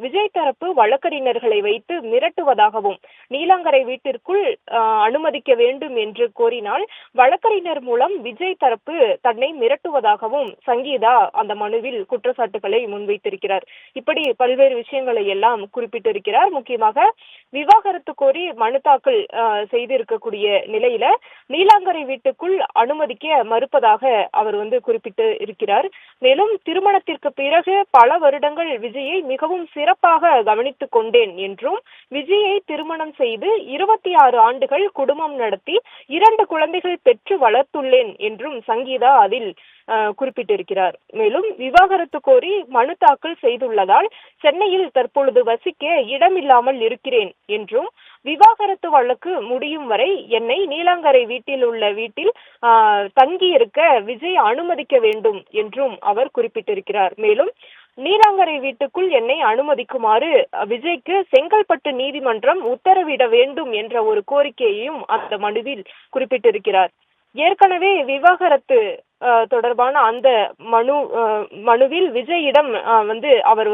விஜய் தரப்பு வழக்கறிஞர்களை வைத்து மிரட்டுவதாகவும், நீலாங்கரை வீட்டிற்குள் அனுமதிக்க வேண்டும் என்று கோரினால் வழக்கறிஞர் மூலம் விஜய் தரப்பு தன்னை மிரட்டுவதாகவும் சங்கீதா அந்த மனுவில் குற்றச்சாட்டுகளை முன்வைத்திருக்கிறார். இப்படி பல்வேறு விஷயங்களை எல்லாம் குறிப்பிட்டிருக்கிறார். முக்கியமாக விவாகரத்து கோரி மனு தாக்கல் செய்திருக்கக்கூடிய நிலையில நீலாங்கரை வீட்டுக்குள் அனுமதிக்க மறுப்பதாக அவர் குறிப்பிட்டு இருக்கிறார். மேலும் திருமணத்திற்கு பிறகு பல வருடங்கள் விஜயை மிகவும் சிறப்பாக கவனித்துக் கொண்டேன் என்றும், விஜயை திருமணம் செய்து 26 ஆண்டுகள் குடும்பம் நடத்தி 2 குழந்தைகள் பெற்று வளர்த்துள்ளேன் என்றும் சங்கீதா அதில் குறிப்பிட்டிருக்கிறார். மேலும் விவாகரத்து கோரி மனு தாக்கல் செய்துள்ளதால் சென்னையில் தற்பொழுது வசிக்க இடமில்லாமல் இருக்கிறேன் என்றும், விவாகரத்து வழக்கு முடியும் வரை என்னை நீலாங்கரை வீட்டில் தங்கியிருக்க விஜய் அனுமதிக்க வேண்டும் என்றும் அவர் குறிப்பிட்டிருக்கிறார். மேலும் நீலாங்கரை வீட்டுக்குள் என்னை அனுமதிக்குமாறு விஜய்க்கு செங்கல்பட்டு நீதிமன்றம் உத்தரவிட வேண்டும் என்ற ஒரு கோரிக்கையையும் அந்த மனுவில் குறிப்பிட்டிருக்கிறார். ஏற்கனவே விவாகரத்து தொடர்பான அந்த மனுவில் விஜயிடம் அவர்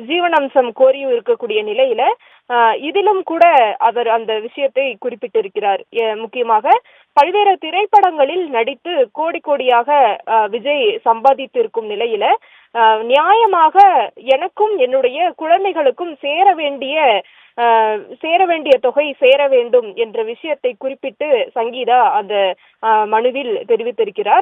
ஜீவனாம்சம் கோரி இருக்கக்கூடிய நிலையில இதிலும் கூட அவர் அந்த விஷயத்தை குறிப்பிட்டிருக்கிறார். முக்கியமாக பல்வேறு திரைப்படங்களில் நடித்து கோடி கோடியாக விஜய் சம்பாதித்திருக்கும் நிலையில நியாயமாக எனக்கும் என்னுடைய குழந்தைகளுக்கும் சேர வேண்டிய தொகை சேர வேண்டும் என்ற விஷயத்தை குறிப்பிட்டு சங்கீதா அந்த மனுவில் தெரிவித்திருக்கிறார்.